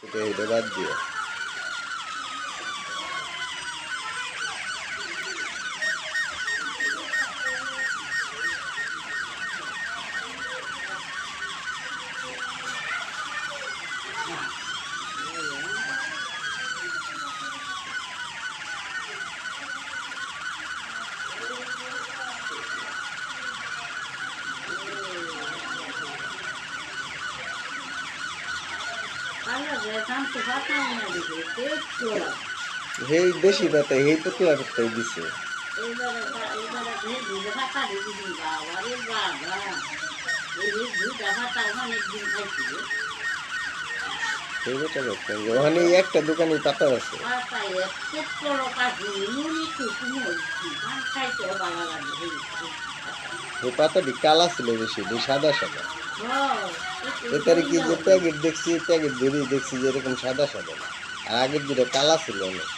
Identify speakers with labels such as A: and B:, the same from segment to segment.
A: এটা বাদ দিয়ে এই বেশি পাতা এই পুতলা করতে দিছে ওখানে একটা দোকানে পাতা আছে এই পাতাটি কালা ছিল বেশি সাদা সাদা এটার কি যে প্যাকেট দেখছি প্যাকেট ধরেই দেখছি যে এরকম সাদা সাদা না আর আগের দুটো কালা ছিল অনেক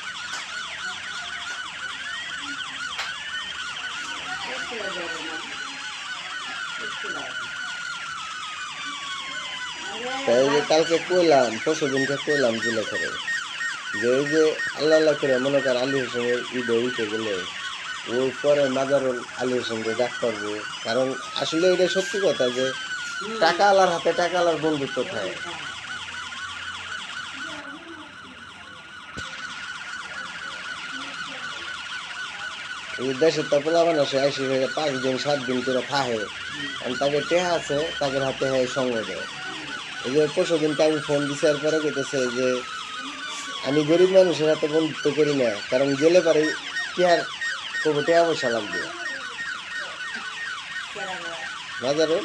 A: তাই যে কালকে কইলাম পরশু দিনকে কইলাম জুলে করে যে এই যে আল্লাহ আল্লাহ করে মনে কর আলী হোসেনের ঈদে উঠে গেলে ওই পরে মাজারুল আলী হোসেনকে ডাক পারবো কারণ আসলে এটা সত্যি কথা যে টাকা আলার হাতে টাকা আলার বন্ধুত্ব থাকে দেশের তো পোলাবান আসে 5 দিন 7 দিন করে থাকে তাকে টেহা আছে তাদের হাতে সঙ্গ দেয় এই যে পরশু দিনকে আমি ফোন দিছি আর পরে কইতেছে যে আমি গরিব মানুষের হাতে বন্ধুত্ব করি না কারণ গেলে পারে কি আর তবু টেহা পয়সা লাগবে বাজারে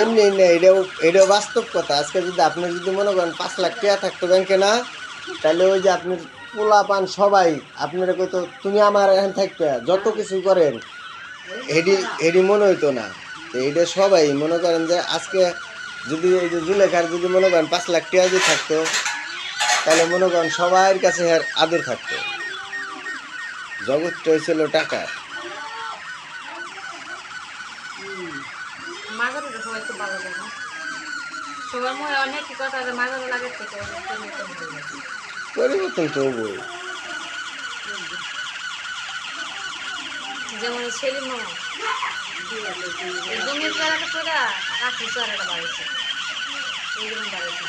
A: এমনি না এটাও বাস্তব কথা আজকে যদি আপনি যদি মনে করেন 5 লাখ টাকা থাকতো ব্যাংকে না তাহলে ওই যে আপনি পোলা পান সবাই আপনারা কইতো তুমি আমার এখানে থাকতে যত কিছু করেন এডি মনে হইতো না এইটা সবাই মনে করেন যে আজকে যদি এই যে জুলেখার যদি মনে করেন 5 লাখ টাকা যদি থাকতো তাহলে মনে করেন সবার কাছে আদর থাকতো জগৎটা হয়েছিল টাকা পরিবর্তন তো হবই
B: যেমন সেলিম জমির চারাটা করে কাঠি চারাটা বাড়িয়েছে এইরকম বাড়িয়েছে